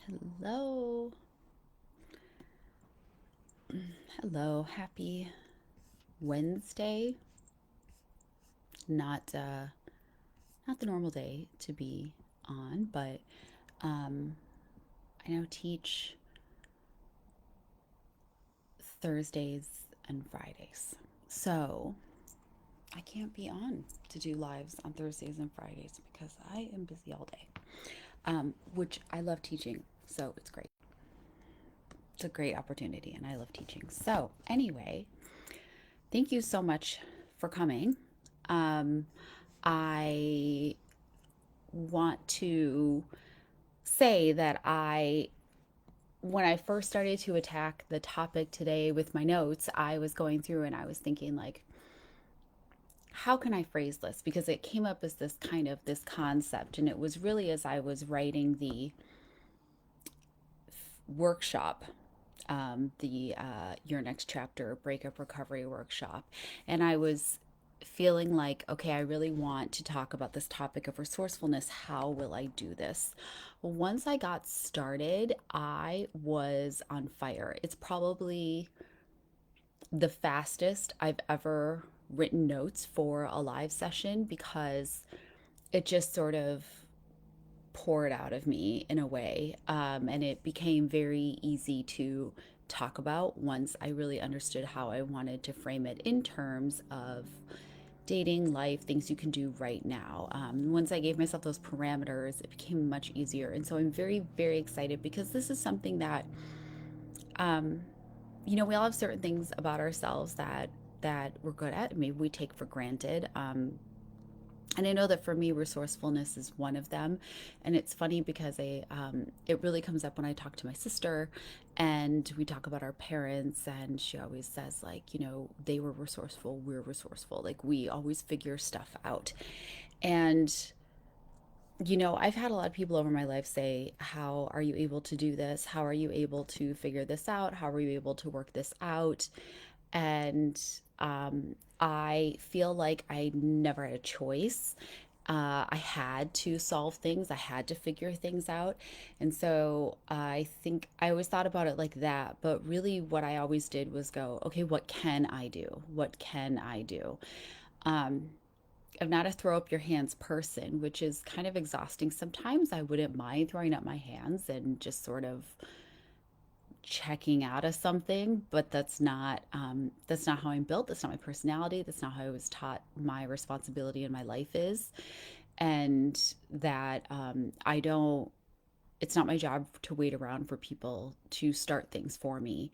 Hello. Hello. Happy Wednesday. Not the normal day to be on, but um I now teach Thursdays and Fridays. So, I can't be on to do lives on Thursdays and Fridays because I am busy all day. Which I love teaching, so it's great. It's a great opportunity and I love teaching. So, anyway, thank you so much for coming. Um, I want to say that when I first started to attack the topic today with my notes, I was going through and I was thinking, like, how can I phrase this? Because it came up as this concept. And it was really as I was writing the workshop, the Your Next Chapter Breakup Recovery workshop. And I was feeling like, okay, I really want to talk about this topic of resourcefulness. How will I do this? Well, once I got started, I was on fire. It's probably the fastest I've ever written notes for a live session because it just sort of poured out of me in a way. And it became very easy to talk about once I really understood how I wanted to frame it in terms of dating, life, things you can do right now. Once I gave myself those parameters, it became much easier. And so I'm very, very excited because this is something that, um, we all have certain things about ourselves that we're good at. Maybe we take for granted. And I know that for me, resourcefulness is one of them. And it's funny because it really comes up when I talk to my sister and we talk about our parents. And she always says, like, they were resourceful, we're resourceful. Like, we always figure stuff out. And, I've had a lot of people over my life say, how are you able to do this? How are you able to figure this out? How are you able to work this out? And I feel like I never had a choice. I had to solve things, I had to figure things out. And so I think I always thought about it like that. But really, what I always did was go, okay, what can I do? What can I do? Um, I'm not a throw up your hands person, which is kind of exhausting. Sometimes I wouldn't mind throwing up my hands and just sort of checking out of something, but that's not how I'm built. That's not my personality. That's not how I was taught my responsibility in my life is, and that I don't. It's not my job to wait around for people to start things for me,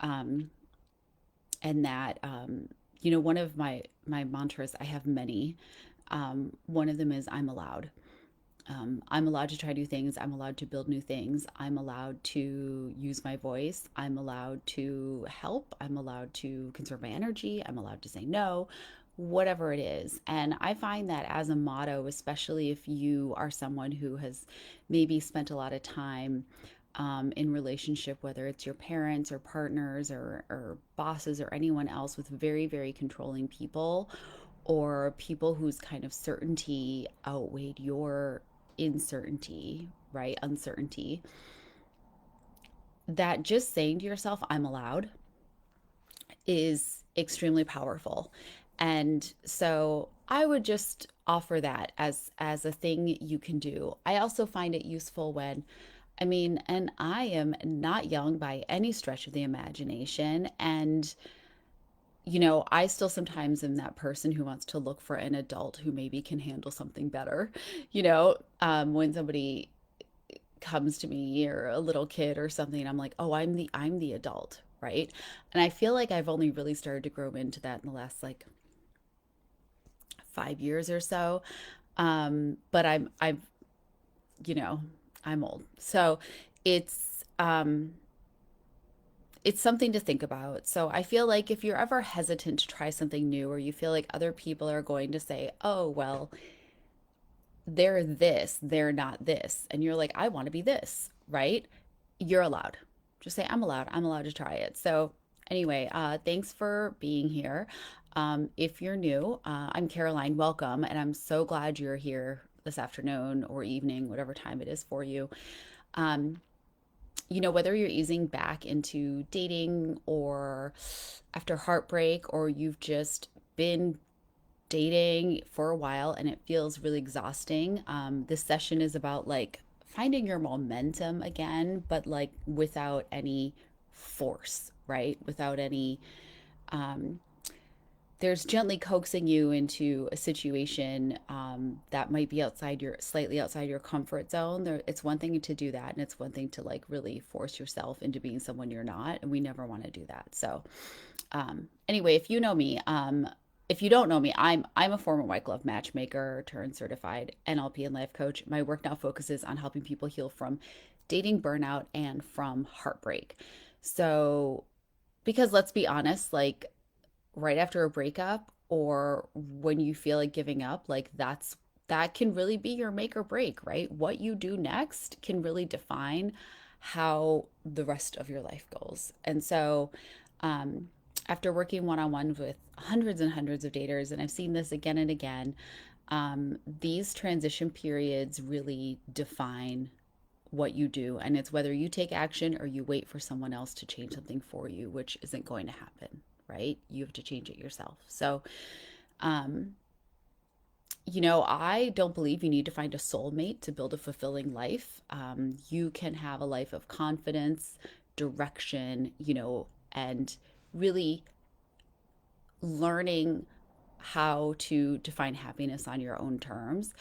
um, and that one of my mantras. I have many. One of them is I'm allowed. I'm allowed to try new things. I'm allowed to build new things. I'm allowed to use my voice. I'm allowed to help. I'm allowed to conserve my energy. I'm allowed to say no, whatever it is. And I find that as a motto, especially if you are someone who has maybe spent a lot of time in relationship, whether it's your parents or partners or bosses or anyone else with very, very controlling people or people whose kind of certainty outweighed your uncertainty, right? Uncertainty. That just saying to yourself, I'm allowed, is extremely powerful. And so I would just offer that as a thing you can do. I also find it useful when and I am not young by any stretch of the imagination. And I still sometimes am that person who wants to look for an adult who maybe can handle something better. When somebody comes to me or a little kid or something, I'm like, oh, I'm the adult, right? And I feel like I've only really started to grow into that in the last like 5 years or so. But I'm you know I'm old, so it's it's something to think about. So I feel like if you're ever hesitant to try something new, or you feel like other people are going to say, oh, well, they're this, they're not this, and you're like, I want to be this, right? You're allowed. Just say, I'm allowed to try it. So, anyway, thanks for being here. If you're new, I'm Caroline. Welcome. And I'm so glad you're here this afternoon or evening, whatever time it is for you. Um, whether you're easing back into dating or after heartbreak, or you've just been dating for a while and it feels really exhausting, this session is about like finding your momentum again, but like without any force, right? Without any, um, there's gently coaxing you into a situation that might be slightly outside your comfort zone. It's one thing to do that, and it's one thing to like really force yourself into being someone you're not, and we never want to do that. So, anyway, if you know me, if you don't know me, I'm a former white glove matchmaker turned certified NLP and life coach. My work now focuses on helping people heal from dating burnout and from heartbreak. So, because let's be honest, like right after a breakup or when you feel like giving up, like that can really be your make or break, right? What you do next can really define how the rest of your life goes. And so, um, after working one on one with hundreds and hundreds of daters, and I've seen this again and again, these transition periods really define what you do. And it's whether you take action or you wait for someone else to change something for you, which isn't going to happen, right? You have to change it yourself. So, um, I don't believe you need to find a soulmate to build a fulfilling life. You can have a life of confidence, direction, and really learning how to define happiness on your own terms.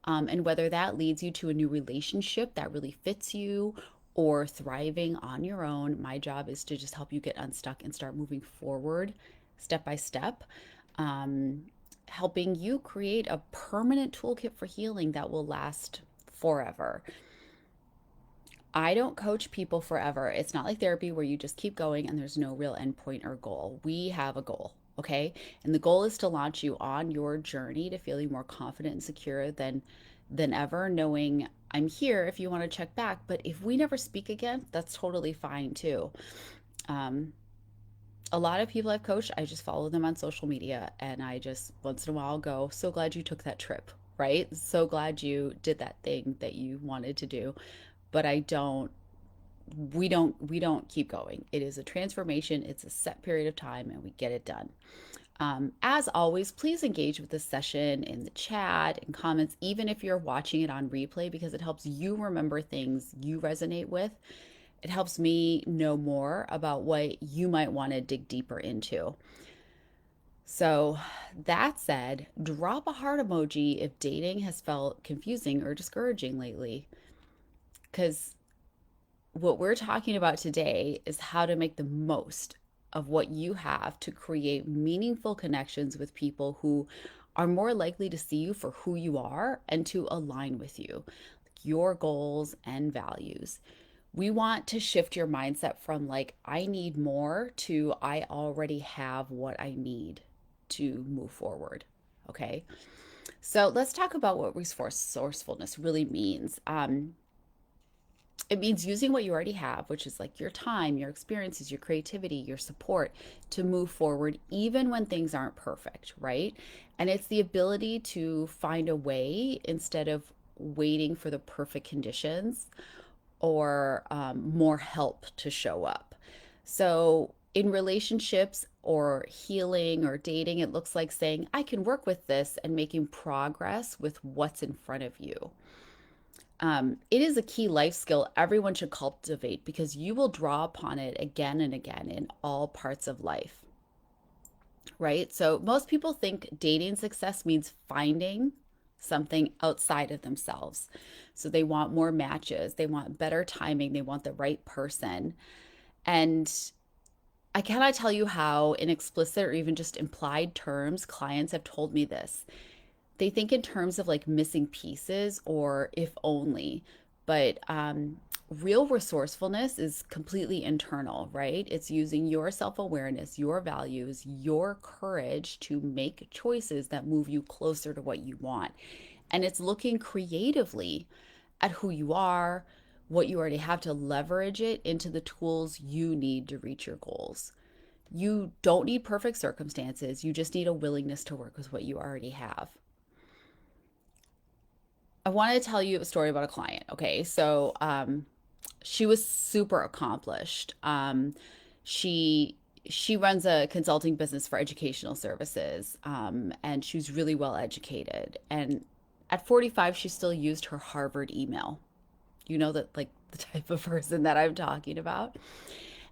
And whether that leads you to a new relationship that really fits you or thriving on your own, my job is to just help you get unstuck and start moving forward step by step, um, helping you create a permanent toolkit for healing that will last forever. I don't coach people forever. It's not like therapy where you just keep going and there's no real endpoint or goal. We have a goal, okay? And the goal is to launch you on your journey to feeling more confident and secure than ever, knowing I'm here if you want to check back. But if we never speak again, that's totally fine too. Um, a lot of people I've coached, I just follow them on social media and I just once in a while go, so glad you took that trip, right? So glad you did that thing that you wanted to do. But I don't we don't keep going. It is a transformation, it's a set period of time, and we get it done. As always, please engage with the session in the chat and comments, even if you're watching it on replay, because it helps you remember things you resonate with. It helps me know more about what you might want to dig deeper into. So, that said, drop a heart emoji if dating has felt confusing or discouraging lately, because what we're talking about today is how to make the most of what you have to create meaningful connections with people who are more likely to see you for who you are and to align with you, your goals and values. We want to shift your mindset from like, I need more to I already have what I need to move forward. Okay. So let's talk about what resourcefulness really means. It means using what you already have, which is like your time, your experiences, your creativity, your support to move forward, even when things aren't perfect, right? And it's the ability to find a way instead of waiting for the perfect conditions or more help to show up. So, in relationships or healing or dating, it looks like saying, I can work with this and making progress with what's in front of you. It is a key life skill everyone should cultivate because you will draw upon it again and again in all parts of life, right? So, most people think dating success means finding something outside of themselves. So, they want more matches, they want better timing, they want the right person. And I cannot tell you how, in explicit or even just implied terms, clients have told me this. They think in terms of like missing pieces or if only, but real resourcefulness is completely internal, right? It's using your self awareness, your values, your courage to make choices that move you closer to what you want. And it's looking creatively at who you are, what you already have to leverage it into the tools you need to reach your goals. You don't need perfect circumstances, you just need a willingness to work with what you already have. I want to tell you a story about a client. Okay. So, She was super accomplished. She she runs a consulting business for educational services, and she was really well educated. And at 45, she still used her Harvard email. You know that, like, the type of person that I'm talking about.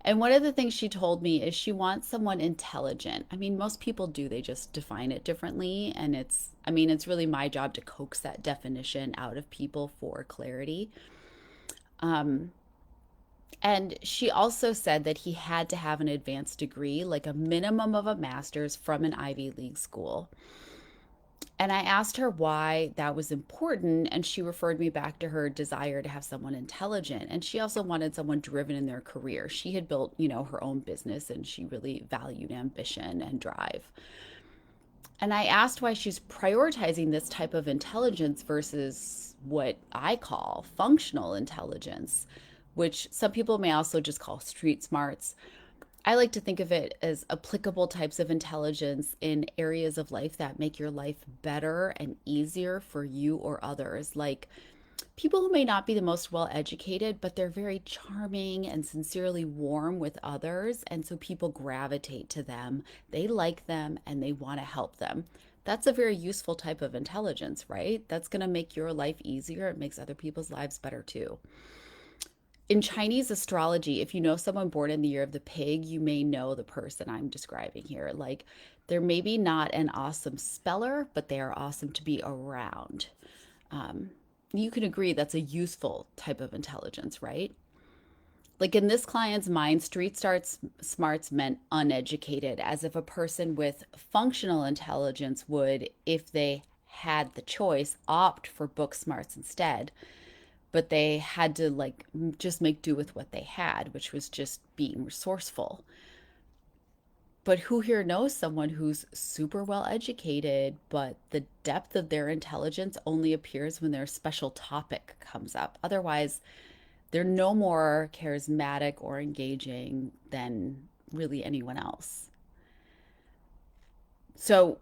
And one of the things she told me is she wants someone intelligent. I mean, most people do, they just define it differently. And I mean, it's really my job to coax that definition out of people for clarity. Um, and she also said that he had to have an advanced degree, like a minimum of a master's from an Ivy League school. And I asked her why that was important, and she referred me back to her desire to have someone intelligent. And she also wanted someone driven in their career. She had built, her own business, and she really valued ambition and drive. And I asked why she's prioritizing this type of intelligence versus what I call functional intelligence, which some people may also just call street smarts. I like to think of it as applicable types of intelligence in areas of life that make your life better and easier for you or others. Like people who may not be the most well educated, but they're very charming and sincerely warm with others. And so people gravitate to them, they like them, and they want to help them. That's a very useful type of intelligence, right? That's going to make your life easier. It makes other people's lives better too. In Chinese astrology, if you know someone born in the year of the pig, you may know the person I'm describing here. Like, they're maybe not an awesome speller, but they are awesome to be around. Um, you can agree that's a useful type of intelligence, right? Like in this client's mind, street starts smarts meant uneducated, as if a person with functional intelligence would, if they had the choice, opt for book smarts instead, but they had to like just make do with what they had, which was just being resourceful. But who here knows someone who's super well educated, but the depth of their intelligence only appears when their special topic comes up? Otherwise, they're no more charismatic or engaging than really anyone else. So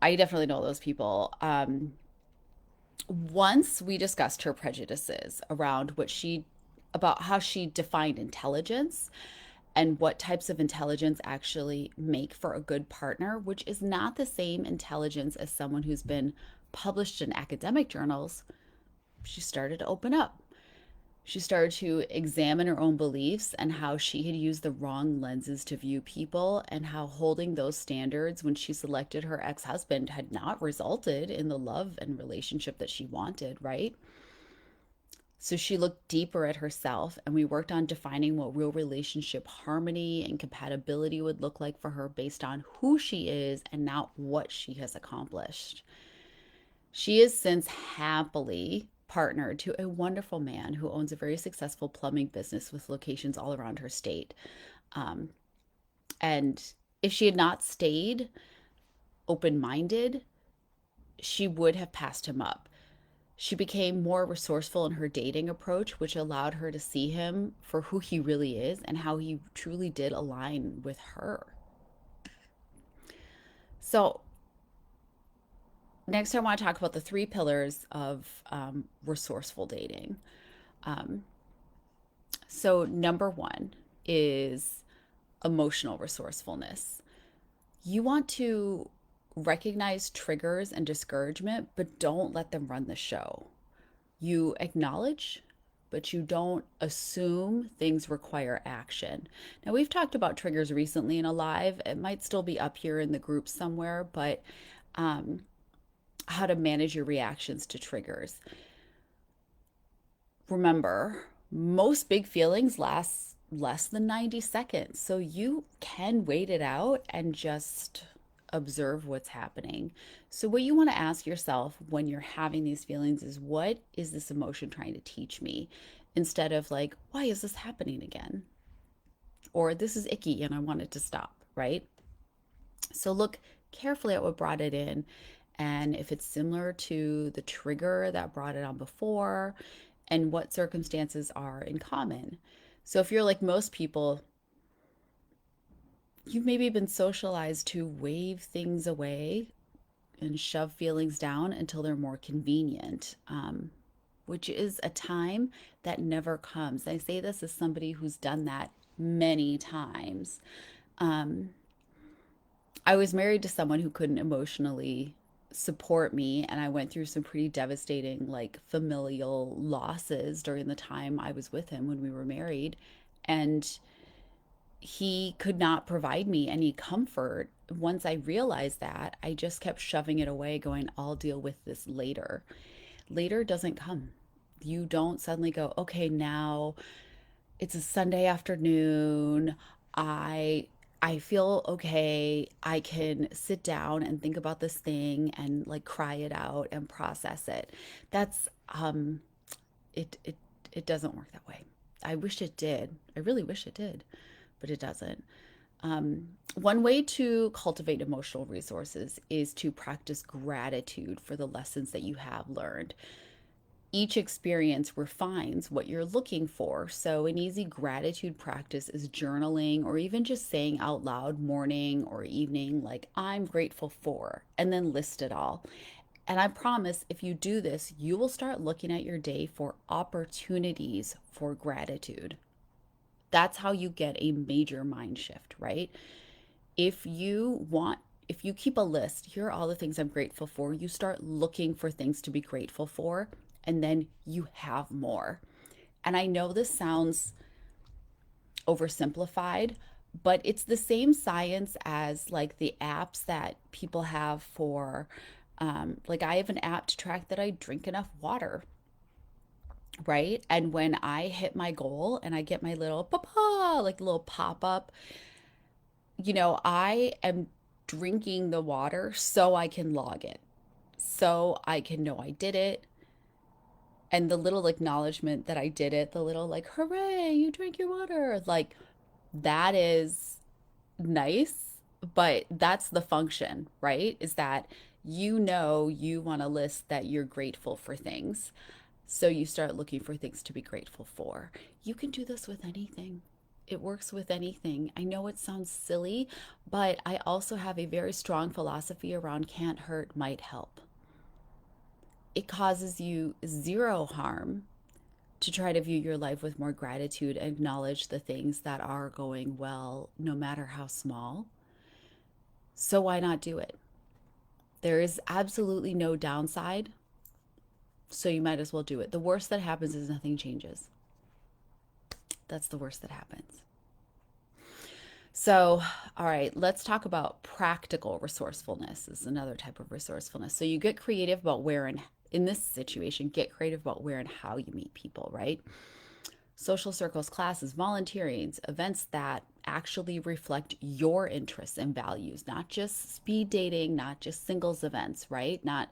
I definitely know those people. Once we discussed her prejudices around about how she defined intelligence and what types of intelligence actually make for a good partner, which is not the same intelligence as someone who's been published in academic journals. She started to open up. She started to examine her own beliefs and how she had used the wrong lenses to view people, and how holding those standards when she selected her ex husband had not resulted in the love and relationship that she wanted, right? So she looked deeper at herself, and we worked on defining what real relationship harmony and compatibility would look like for her based on who she is and not what she has accomplished. She is since happily partnered to a wonderful man who owns a very successful plumbing business with locations all around her state. Um, and if she had not stayed open minded, she would have passed him up. She became more resourceful in her dating approach, which allowed her to see him for who he really is and how he truly did align with her. So, next, I want to talk about the three pillars of resourceful dating. Um, so, number one is emotional resourcefulness. You want to recognize triggers and discouragement, but don't let them run the show. You acknowledge, but you don't assume things require action. Now, we've talked about triggers recently in a live. It might still be up here in the group somewhere, but um, how to manage your reactions to triggers. Remember, most big feelings last less than 90 seconds. So you can wait it out and just observe what's happening. So, what you want to ask yourself when you're having these feelings is, what is this emotion trying to teach me? Instead of like, why is this happening again? Or this is icky and I want it to stop, right? So, look carefully at what brought it in, and if it's similar to the trigger that brought it on before, and what circumstances are in common. So, if you're like most people, you've maybe been socialized to wave things away and shove feelings down until they're more convenient. which is a time that never comes. I say this as somebody who's done that many times. Um, I was married to someone who couldn't emotionally support me, and I went through some pretty devastating, like familial losses during the time I was with him when we were married. And he could not provide me any comfort. Once I realized that, I just kept shoving it away, going, I'll deal with this later. Later doesn't come. You don't suddenly go, okay, now it's a Sunday afternoon. I I feel okay. I can sit down and think about this thing and like cry it out and process it. That's it it doesn't work that way. I wish it did. I really wish it did, but it doesn't. One way to cultivate emotional resources is to practice gratitude for the lessons that you have learned. Each experience refines what you're looking for. So, an easy gratitude practice is journaling or even just saying out loud morning or evening, like, I'm grateful for, and then list it all. And I promise if you do this, you will start looking at your day for opportunities for gratitude. That's how you get a major mind shift, right? If you want, if you keep a list, here are all the things I'm grateful for, you start looking for things to be grateful for, and then you have more. And I know this sounds oversimplified, but it's the same science as like the apps that people have for, like I have an app to track that I drink enough water, right? And when I hit my goal and I get my little papa, like little pop up, I am drinking the water so I can log it, so I can know I did it. And the little acknowledgement that I did it, the little like, hooray, you drank your water, like that is nice. But that's the function, right? Is that you want to list that you're grateful for things. So you start looking for things to be grateful for. You can do this with anything. It works with anything. I know it sounds silly, but I also have a very strong philosophy around can't hurt, might help. It causes you zero harm to try to view your life with more gratitude, acknowledge the things that are going well, no matter how small. So why not do it? There is absolutely no downside, so you might as well do it. The worst that happens is nothing changes. That's the worst that happens. So, all right, let's talk about practical resourcefulness. This is another type of resourcefulness. So you get creative about where and in this situation, get creative about where and how you meet people, right? Social circles, classes, volunteering, events that actually reflect your interests and values, not just speed dating, not just singles events, right? Not,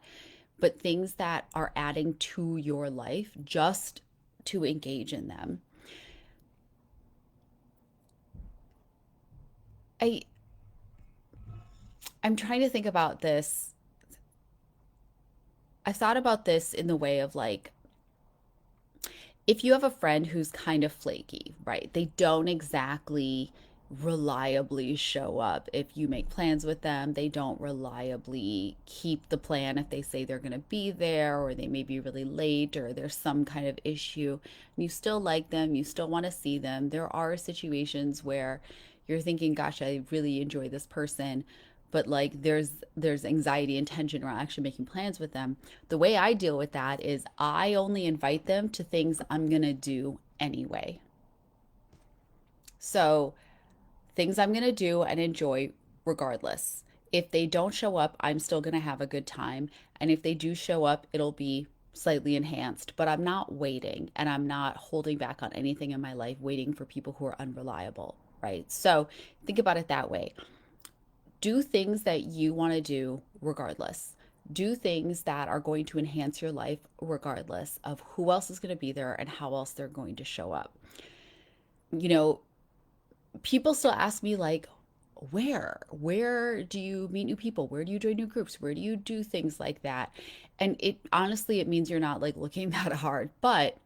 but things that are adding to your life just to engage in them. I I'm trying to think about this. I thought about this in the way of like if you have a friend who's kind of flaky, right? They don't exactly reliably show up. If you make plans with them, they don't reliably keep the plan if they say they're going to be there, or they may be really late, or there's some kind of issue. You still like them, you still want to see them. There are situations where you're thinking, gosh, I really enjoy this person, but like there's anxiety and tension around actually making plans with them. The way I deal with that is I only invite them to things I'm going to do anyway. So, things I'm going to do and enjoy regardless. If they don't show up, I'm still going to have a good time. And if they do show up, it'll be slightly enhanced, but I'm not waiting and I'm not holding back on anything in my life, waiting for people who are unreliable, right? So think about it that way. Do things that you want to do regardless. Do things that are going to enhance your life regardless of who else is going to be there and how else they're going to show up. You know, people still ask me like, where do you meet new people, where do you join new groups, where do you do things like that? And it honestly, it means you're not like looking that hard, but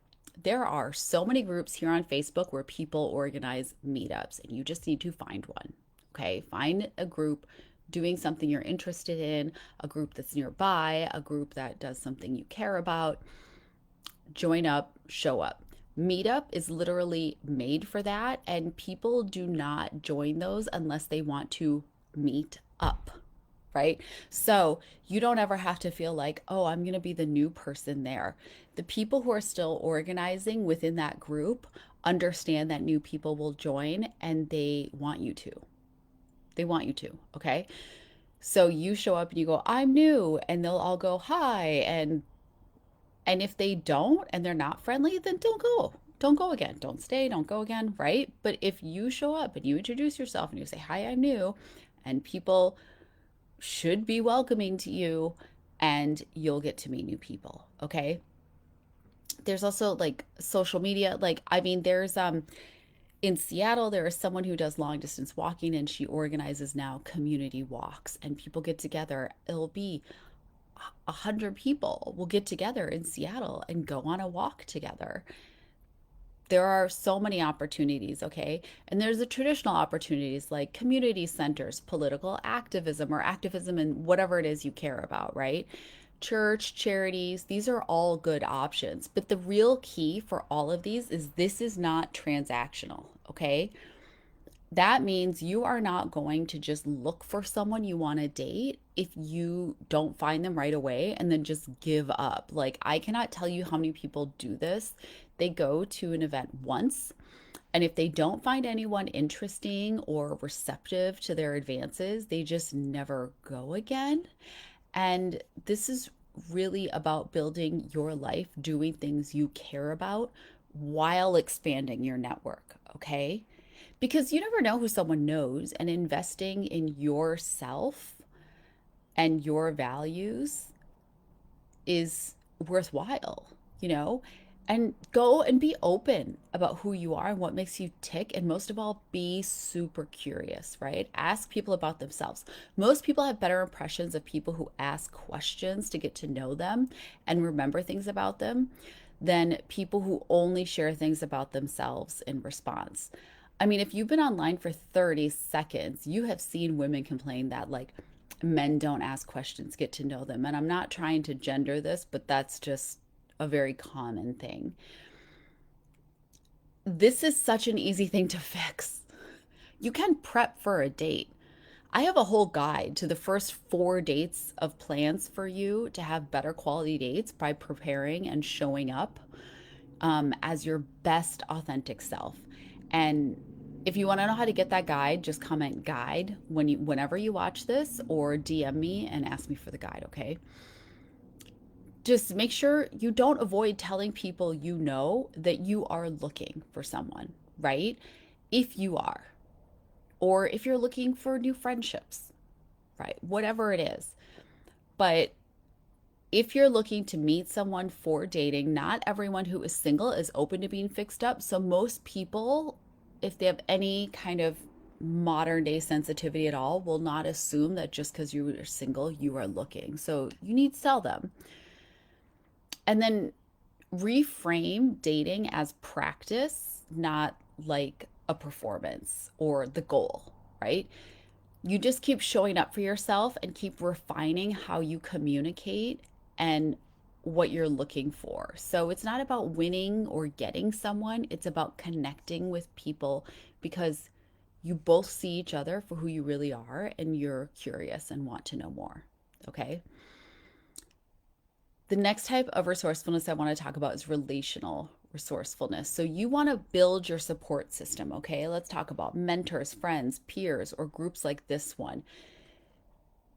there are so many groups here on Facebook where people organize meetups and you just need to find one. Okay, find a group doing something you're interested in, a group that's nearby, a group that does something you care about. join up, show up. Meetup is literally made for that, and people do not join those unless they want to meet up, right? So you don't ever have to feel like, oh, I'm going to be the new person there. The people who are still organizing within that group understand that new people will join and they want you to. They want you to, okay? So you show up and you go, I'm new, and they'll all go, hi. And if they don't and they're not friendly, then don't go. Don't go again. Don't stay. Don't go again. Right. But if you show up and you introduce yourself and you say, hi, I'm new, and people should be welcoming to you, and you'll get to meet new people. Okay. There's also like social media. Like, I mean, there's, in Seattle, there is someone who does long distance walking and she organizes now community walks and people get together. It'll be 100 people will get together in Seattle and go on a walk together. There are so many opportunities, okay? And there's the traditional opportunities like community centers, political activism, or activism in whatever it is you care about, right? Church, charities, these are all good options. But the real key for all of these is this is not transactional, okay? That means you are not going to just look for someone you want to date if you don't find them right away and then just give up. Like, I cannot tell you how many people do this. They go to an event once, and if they don't find anyone interesting or receptive to their advances, they just never go again. And this is really about building your life, doing things you care about while expanding your network, okay? Because you never know who someone knows, and investing in yourself and your values is worthwhile, you know? And go and be open about who you are and what makes you tick. And most of all, be super curious, right? Ask people about themselves. Most people have better impressions of people who ask questions to get to know them and remember things about them than people who only share things about themselves in response. I mean, if you've been online for 30 seconds, you have seen women complain that like men don't ask questions, get to know them. And I'm not trying to gender this, but that's just a very common thing. This is such an easy thing to fix. You can prep for a date. I have a whole guide to the first 4 dates of plans for you to have better quality dates by preparing and showing up as your best authentic self. And if you want to know how to get that guide, just comment guide whenever you watch this, or DM me and ask me for the guide, okay? Just make sure you don't avoid telling people you know that you are looking for someone, right? If you are, or if you're looking for new friendships, right? Whatever it is. But if you're looking to meet someone for dating, not everyone who is single is open to being fixed up. So most people, if they have any kind of modern day sensitivity at all, will not assume that just because you are single, you are looking. So you need to sell them. And then reframe dating as practice, not like a performance or the goal, right? You just keep showing up for yourself and keep refining how you communicate and what you're looking for. So it's not about winning or getting someone, it's about connecting with people because you both see each other for who you really are and you're curious and want to know more. Okay. The next type of resourcefulness I want to talk about is relational resourcefulness. So you want to build your support system, okay? Let's talk about mentors, friends, peers, or groups like this one.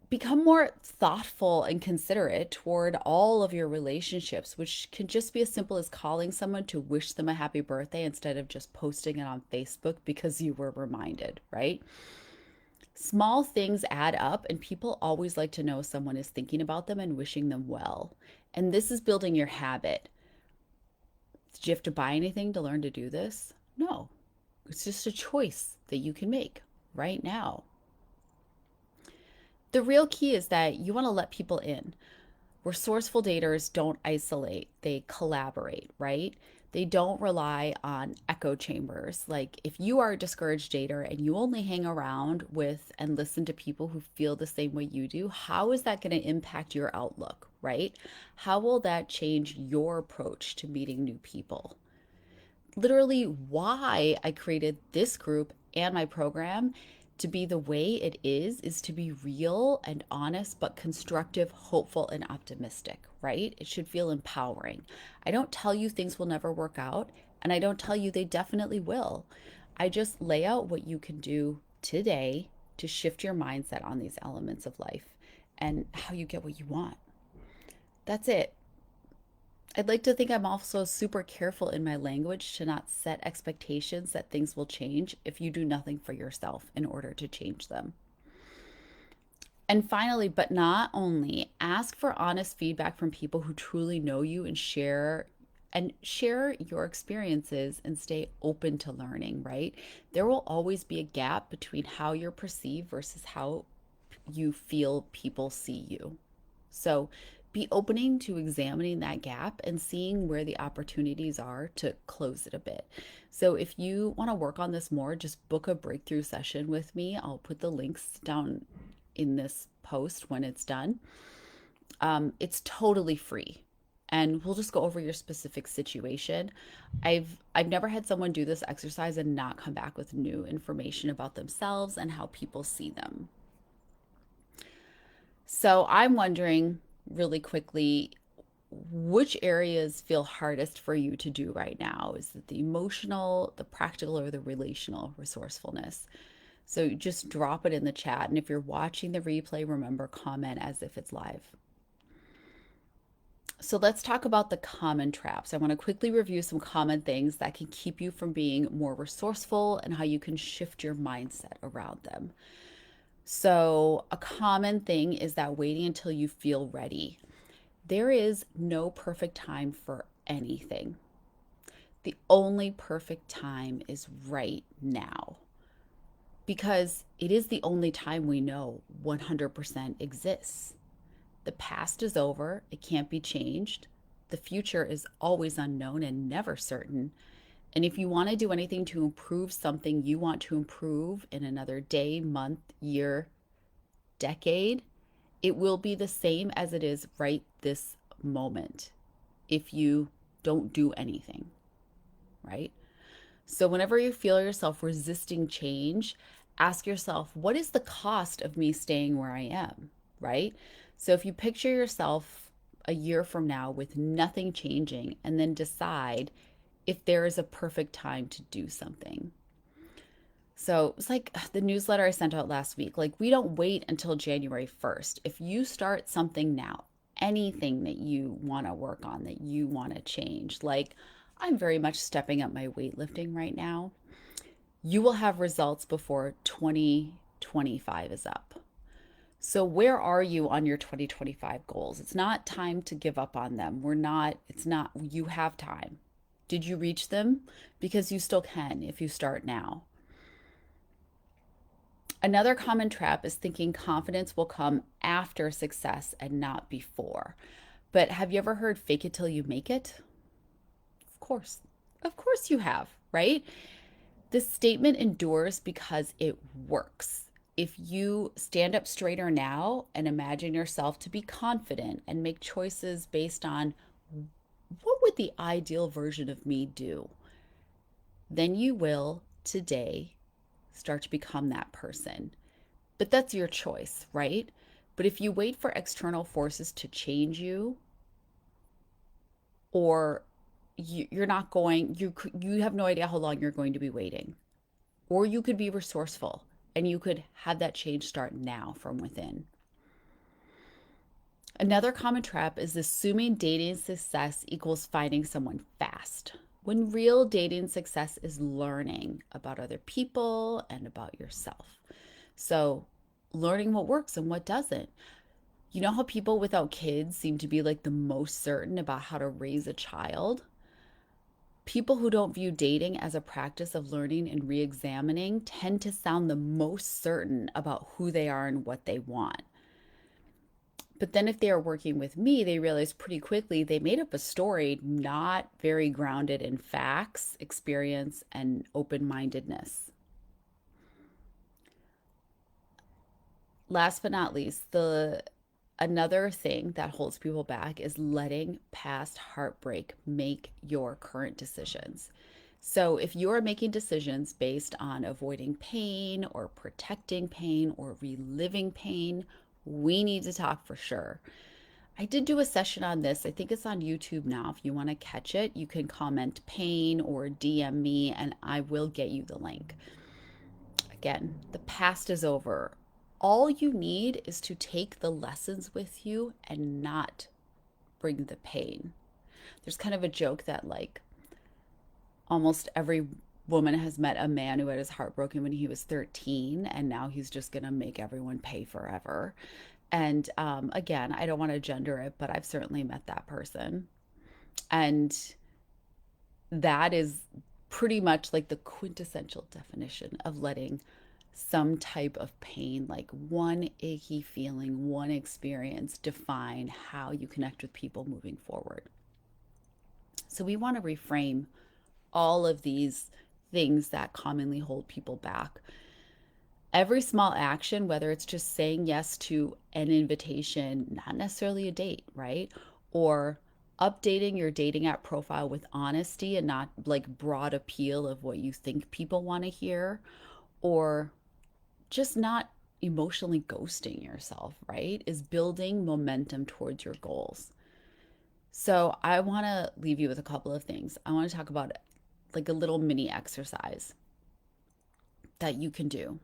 Become more thoughtful and considerate toward all of your relationships, which can just be as simple as calling someone to wish them a happy birthday instead of just posting it on Facebook because you were reminded, right? Small things add up, and people always like to know someone is thinking about them and wishing them well. And this is building your habit. Did you have to buy anything to learn to do this? No, it's just a choice that you can make right now. The real key is that you want to let people in. Resourceful daters don't isolate, they collaborate, right? They don't rely on echo chambers. Like if you are a discouraged dater and you only hang around with and listen to people who feel the same way you do, how is that going to impact your outlook, right? How will that change your approach to meeting new people? Literally why I created this group and my program to be the way it is to be real and honest, but constructive, hopeful, and optimistic, right? It should feel empowering. I don't tell you things will never work out, and I don't tell you they definitely will. I just lay out what you can do today to shift your mindset on these elements of life and how you get what you want. That's it. I'd like to think I'm also super careful in my language to not set expectations that things will change if you do nothing for yourself in order to change them. And finally, but not only, ask for honest feedback from people who truly know you and share your experiences and stay open to learning, right? There will always be a gap between how you're perceived versus how you feel people see you. So be opening to examining that gap and seeing where the opportunities are to close it a bit. So if you want to work on this more, just book a breakthrough session with me. I'll put the links down in this post when it's done. It's totally free. And we'll just go over your specific situation. I've never had someone do this exercise and not come back with new information about themselves and how people see them. So I'm wondering really quickly, which areas feel hardest for you to do right now? Is it the emotional, the practical, or the relational resourcefulness? So just drop it in the chat. And if you're watching the replay, remember, comment as if it's live. So let's talk about the common traps. I want to quickly review some common things that can keep you from being more resourceful and how you can shift your mindset around them. So, a common thing is that waiting until you feel ready. There is no perfect time for anything. The only perfect time is right now because it is the only time we know 100% exists. The past is over, it can't be changed. The future is always unknown and never certain. And if you want to do anything to improve something you want to improve in another day, month, year, decade, it will be the same as it is right this moment if you don't do anything, right? So whenever you feel yourself resisting change, ask yourself, what is the cost of me staying where I am, right? So if you picture yourself a year from now with nothing changing and then decide if there is a perfect time to do something. So it's like the newsletter I sent out last week. Like, we don't wait until January 1st. If you start something now, anything that you want to work on, that you want to change, like I'm very much stepping up my weightlifting right now, you will have results before 2025 is up. So where are you on your 2025 goals? It's not time to give up on them. You have time. Did you reach them? Because you still can if you start now. Another common trap is thinking confidence will come after success and not before. But have you ever heard fake it till you make it? Of course. Of course you have, right? This statement endures because it works. If you stand up straighter now and imagine yourself to be confident and make choices based on what would the ideal version of me do, then you will today start to become that person. But that's your choice, right? But if you wait for external forces to change you, or you're not going, you have no idea how long you're going to be waiting. Or you could be resourceful and you could have that change start now from within. Another common trap is assuming dating success equals finding someone fast, when real dating success is learning about other people and about yourself. So, learning what works and what doesn't. You know how people without kids seem to be like the most certain about how to raise a child? People who don't view dating as a practice of learning and re examining tend to sound the most certain about who they are and what they want. But then if they are working with me, they realize pretty quickly they made up a story not very grounded in facts, experience, and open mindedness. Last but not least, the another thing that holds people back is letting past heartbreak make your current decisions. So, if you're making decisions based on avoiding pain or protecting pain or reliving pain, we need to talk for sure. I did do a session on this. I think it's on YouTube now. If you want to catch it, you can comment pain or DM me and I will get you the link. Again, the past is over. All you need is to take the lessons with you and not bring the pain. There's kind of a joke that, like, almost every woman has met a man who had his heart broken when he was 13, and now he's just going to make everyone pay forever. And again, I don't want to gender it, but I've certainly met that person. And that is pretty much like the quintessential definition of letting some type of pain, like one achy feeling, one experience, define how you connect with people moving forward. So we want to reframe all of these things that commonly hold people back. Every small action, whether it's just saying yes to an invitation, not necessarily a date, right? Or updating your dating app profile with honesty and not like broad appeal of what you think people want to hear, or just not emotionally ghosting yourself, right? Is building momentum towards your goals. So I want to leave you with a couple of things. I want to talk about like a little mini exercise that you can do.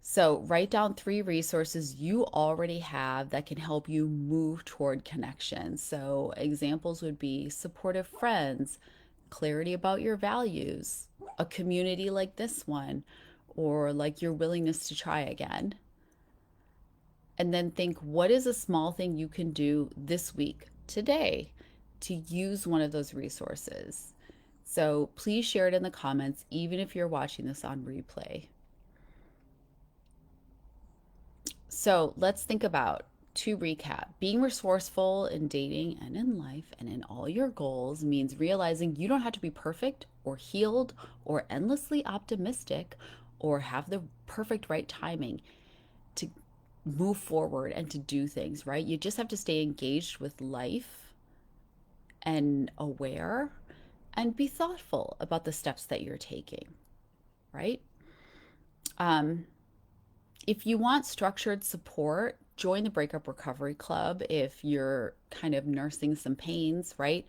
So write down 3 resources you already have that can help you move toward connection. So examples would be supportive friends, clarity about your values, a community like this one, or like your willingness to try again. And then think, what is a small thing you can do this week, today, to use one of those resources? So please share it in the comments, even if you're watching this on replay. So let's think about, to recap, being resourceful in dating and in life and in all your goals means realizing you don't have to be perfect or healed or endlessly optimistic or have the perfect right timing to move forward and to do things, right? You just have to stay engaged with life and aware and be thoughtful about the steps that you're taking, right? Um, if you want structured support, join the Breakup Recovery Club if you're kind of nursing some pains, right?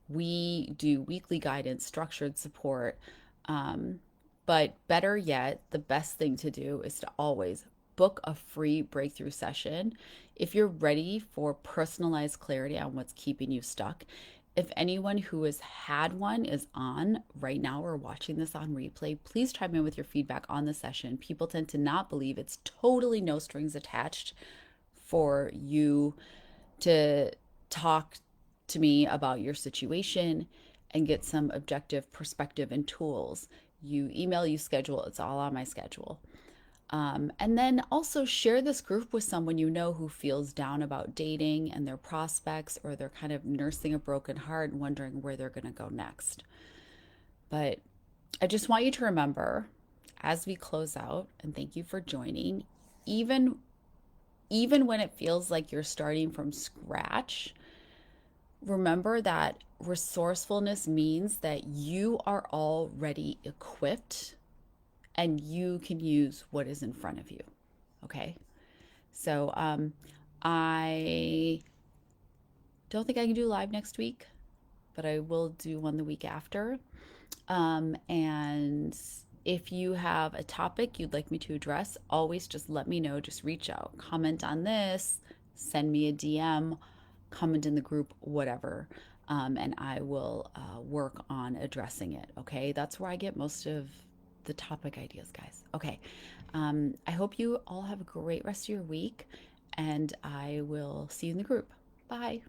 We do weekly guidance, structured support. Um, but better yet, the best thing to do is to always book a free breakthrough session if you're ready for personalized clarity on what's keeping you stuck. If anyone who has had one is on right now or watching this on replay, please chime in with your feedback on the session. People tend to not believe it's totally no strings attached for you to talk to me about your situation and get some objective perspective and tools. You email, you schedule, it's all on my schedule. And then also share this group with someone you know who feels down about dating and their prospects, or they're kind of nursing a broken heart and wondering where they're going to go next. But I just want you to remember as we close out, and thank you for joining, even even when it feels like you're starting from scratch, remember that resourcefulness means that you are already equipped and you can use what is in front of you. Okay. So I don't think I can do live next week, but I will do one the week after. And if you have a topic you'd like me to address, always just let me know. Just reach out, comment on this, send me a DM, comment in the group, whatever. And I will work on addressing it. Okay. That's where I get most of the topic ideas, guys. Okay. I hope you all have a great rest of your week, and I will see you in the group. Bye.